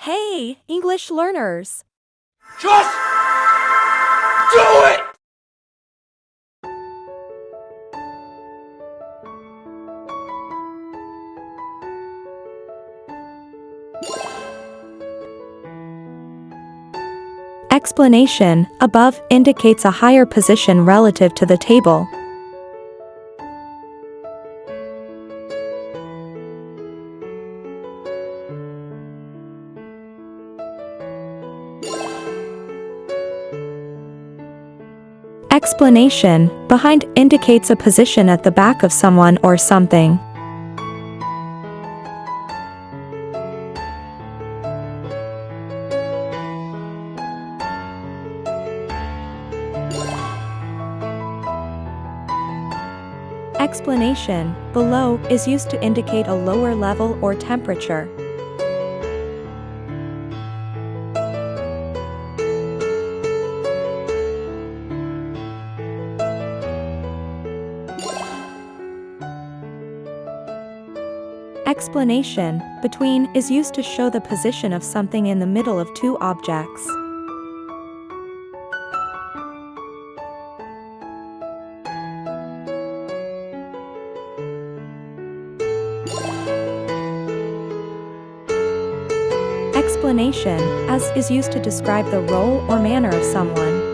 Hey, English learners! Just do it! Explanation above indicates a higher position relative to the table. Explanation behind indicates a position at the back of someone or something. Explanation below is used to indicate a lower level or temperature. Explanation between is used to show the position of something in the middle of two objects. Explanation as is used to describe the role or manner of someone.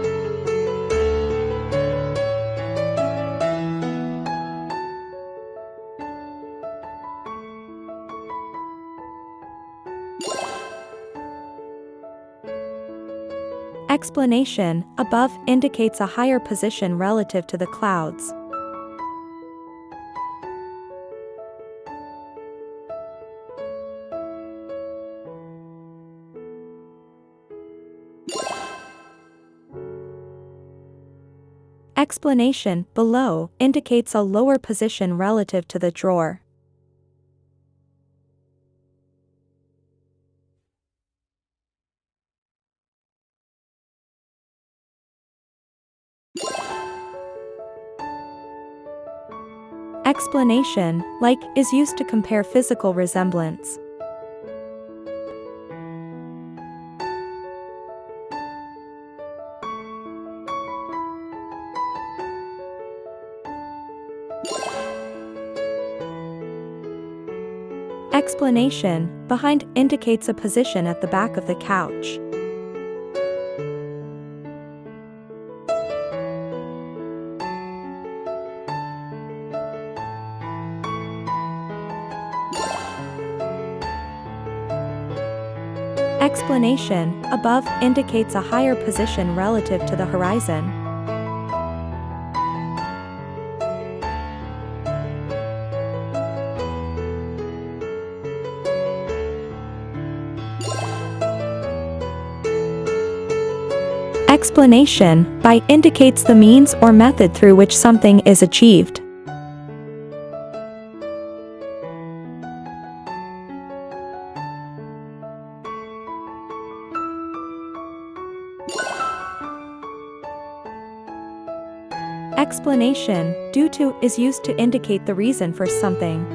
Explanation above indicates a higher position relative to the clouds. Explanation below indicates a lower position relative to the drawer. Explanation like is used to compare physical resemblance. Explanation behind indicates a position at the back of the couch. Explanation above indicates a higher position relative to the horizon. Explanation by indicates the means or method through which something is achieved. Explanation due to is used to indicate the reason for something.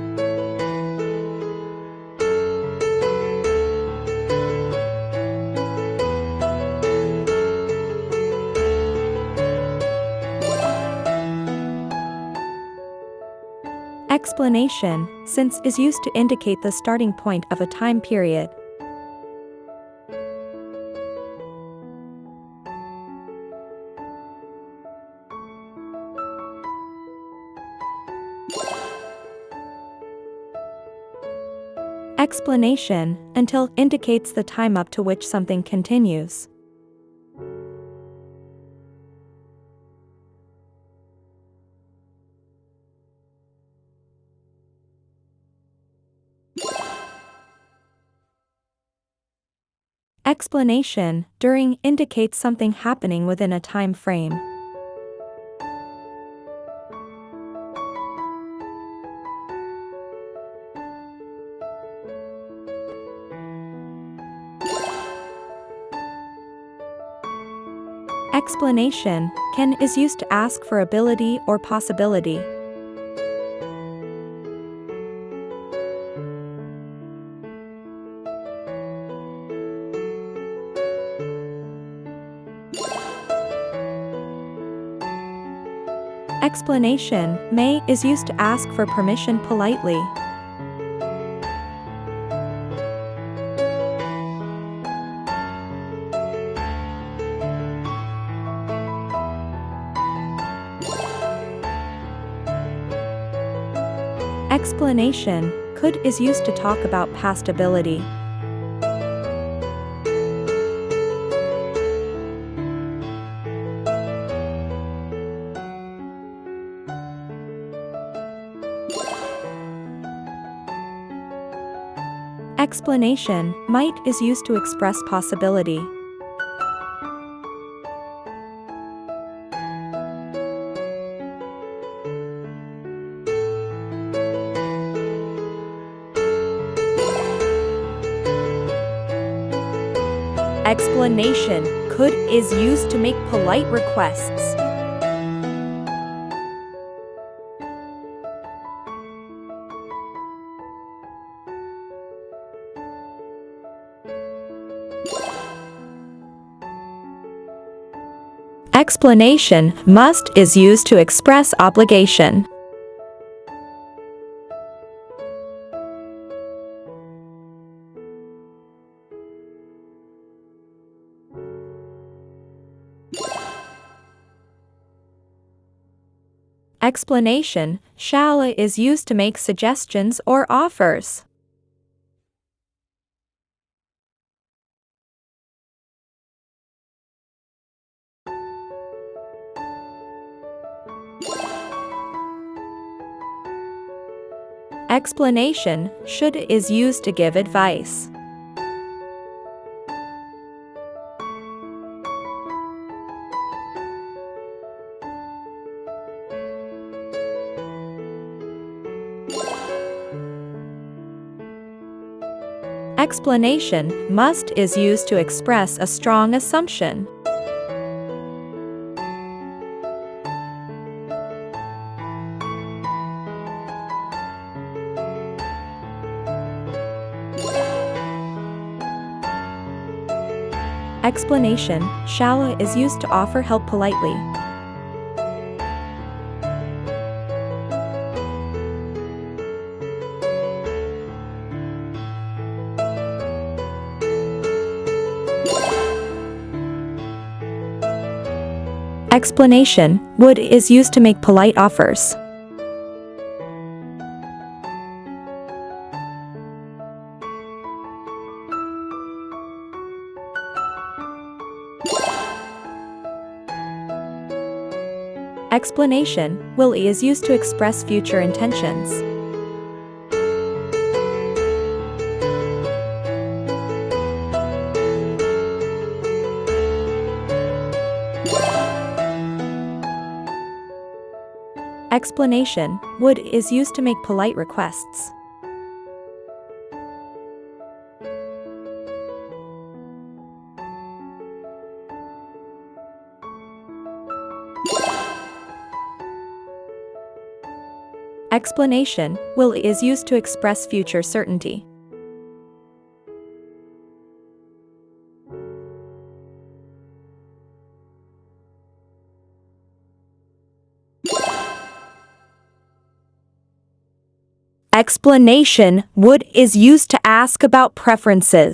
Explanation since is used to indicate the starting point of a time period. Explanation until indicates the time up to which something continues. Explanation during indicates something happening within a time frame. Explanation can is used to ask for ability or possibility. Explanation, may, is used to ask for permission politely. Explanation, could, is used to talk about past ability. Explanation, might, is used to express possibility. Explanation, could, is used to make polite requests. Explanation, must, is used to express obligation. Explanation, shall, is used to make suggestions or offers. Explanation, should, is used to give advice. Explanation, must, is used to express a strong assumption. Explanation, shall, is used to offer help politely. Explanation, would, is used to make polite offers. Explanation, will, is used to express future intentions. Explanation, would, is used to make polite requests. Explanation, will, is used to express future certainty. Explanation, would, is used to ask about preferences.